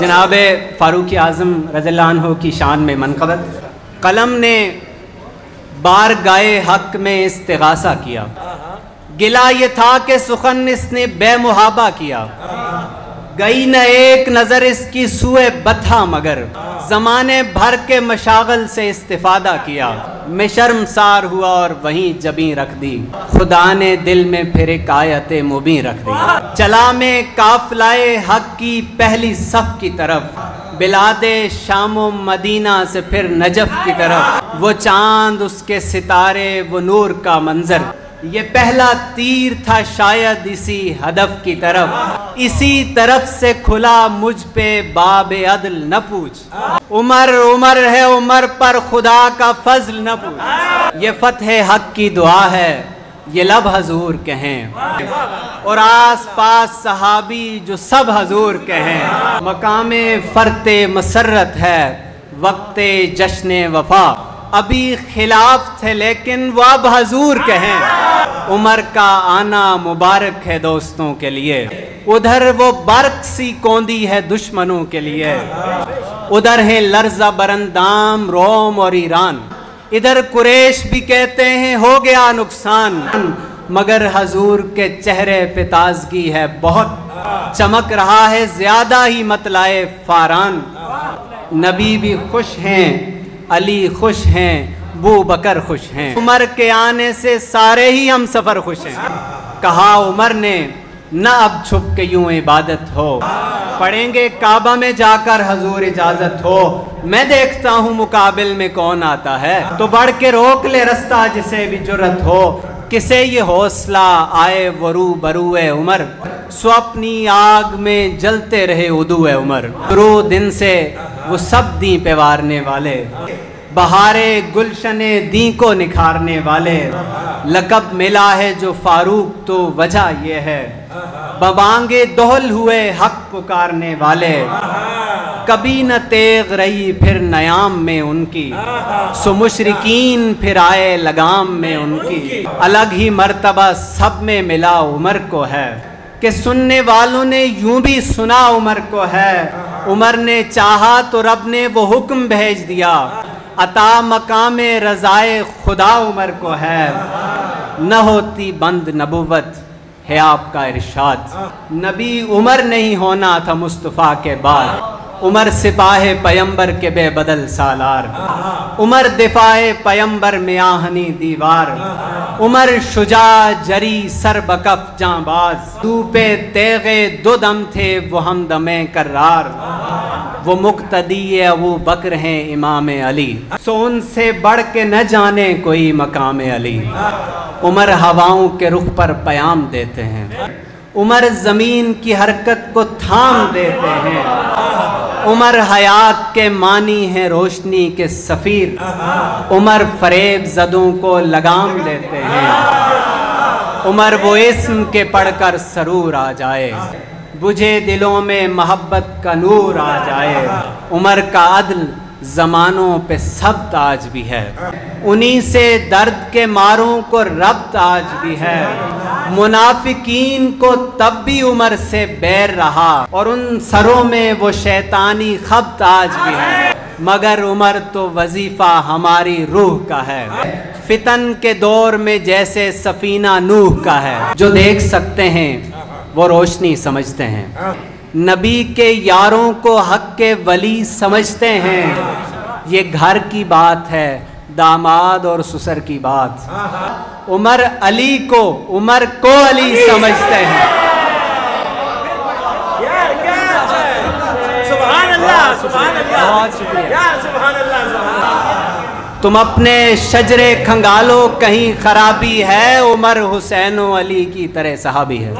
جناب فاروق اعظم رضی اللہ عنہ کی شان میں منقبت قلم نے بارگاہ حق میں استغاثہ کیا، گلا یہ تھا کہ سخن اس نے بے محابہ کیا، گئی نہ ایک نظر اس کی سوئے بتھا مگر زمانے بھر کے مشاغل سے استفادہ کیا، میں شرمسار ہوا اور وہیں جبیں رکھ دی، خدا نے دل میں پھر ایک آیت مبین رکھ دی، چلا میں قافلہ حق کی پہلی صف کی طرف، بلاد شام و مدینہ سے پھر نجف کی طرف، وہ چاند اس کے ستارے وہ نور کا منظر، یہ پہلا تیر تھا شاید اسی ہدف کی طرف، اسی طرف سے کھلا مجھ پہ باب عدل نہ پوچھ، عمر عمر ہے عمر پر خدا کا فضل نہ پوچھ، یہ فتح حق کی دعا ہے یہ لب حضور کہیں، اور آس پاس صحابی جو سب حضور کہیں، مقام فرت مسرت ہے وقت جشن وفا، ابھی خلاف تھے لیکن وہ اب حضور کہیں، عمر کا آنا مبارک ہے دوستوں کے لیے، ادھر وہ برق سی کوندی ہے دشمنوں کے لیے، ادھر ہے لرزہ برندام روم اور ایران، ادھر قریش بھی کہتے ہیں ہو گیا نقصان، مگر حضور کے چہرے پہ تازگی ہے بہت، چمک رہا ہے زیادہ ہی مطلع فاران، نبی بھی خوش ہیں علی خوش ہیں بو بکر خوش ہیں، عمر کے آنے سے سارے ہی ہم سفر خوش ہیں، کہا عمر نے نہ اب چھپ کے یوں عبادت ہو، پڑھیں گے کعبہ میں جا کر حضور اجازت ہو، میں دیکھتا ہوں مقابل میں کون آتا ہے، تو بڑھ کے روک لے رستہ جسے بھی جرت ہو، کسے یہ حوصلہ آئے ورو برو عمر، سو اپنی آگ میں جلتے رہے عدو عمر، شروع دن سے وہ سب دیں پہ وارنے والے، بہارے گلشن دیں کو نکھارنے والے، لقب ملا ہے جو فاروق تو وجہ یہ ہے، ببانگے دہل ہوئے حق پکارنے والے، کبھی نہ تیغ رہی پھر نیام میں ان کی، سو مشرکین پھر آئے لگام میں ان کی، الگ ہی مرتبہ سب میں ملا عمر کو ہے، کہ سننے والوں نے یوں بھی سنا عمر کو ہے، عمر نے چاہا تو رب نے وہ حکم بھیج دیا، عطا مقام رضائے خدا عمر کو ہے، نہ ہوتی بند نبوت ہے آپ کا ارشاد، نبی عمر نہیں ہونا تھا مصطفیٰ کے بعد، عمر سپاہ پیمبر کے بے بدل سالار، عمر دفاع پیمبر میں آہنی دیوار، عمر شجاع جری سر بکف جاں باز، تو پہ تیغے دو دم تھے وہ ہم دمیں کرار، وہ مقتدی ابو بکر ہیں امام علی، سو ان سے بڑھ کے نہ جانے کوئی مقام علی، عمر ہواؤں کے رخ پر پیام دیتے ہیں، عمر زمین کی حرکت کو تھام دیتے ہیں، عمر حیات کے معنی ہیں روشنی کے سفیر، عمر فریب زدوں کو لگام دیتے ہیں، عمر وہ اسم کے پڑھ کر سرور آ جائے، بجھے دلوں میں محبت کا نور آ جائے، عمر کا عدل زمانوں پہ سب تاج بھی ہے، انہی سے درد کے ماروں کو ربط آج بھی ہے، منافقین کو تب بھی عمر سے بیر رہا، اور ان سروں میں وہ شیطانی خبط آج بھی ہے، مگر عمر تو وظیفہ ہماری روح کا ہے، فتن کے دور میں جیسے سفینہ نوح کا ہے، جو دیکھ سکتے ہیں وہ روشنی سمجھتے ہیں، نبی کے یاروں کو حق کے ولی سمجھتے ہیں، یہ گھر کی بات ہے داماد اور سسر کی بات، عمر علی کو عمر کو علی سمجھتے ہیں، بہت شکریہ، تم اپنے شجرے کھنگالو کہیں خرابی ہے، عمر حسین و علی کی طرح صحابی ہے۔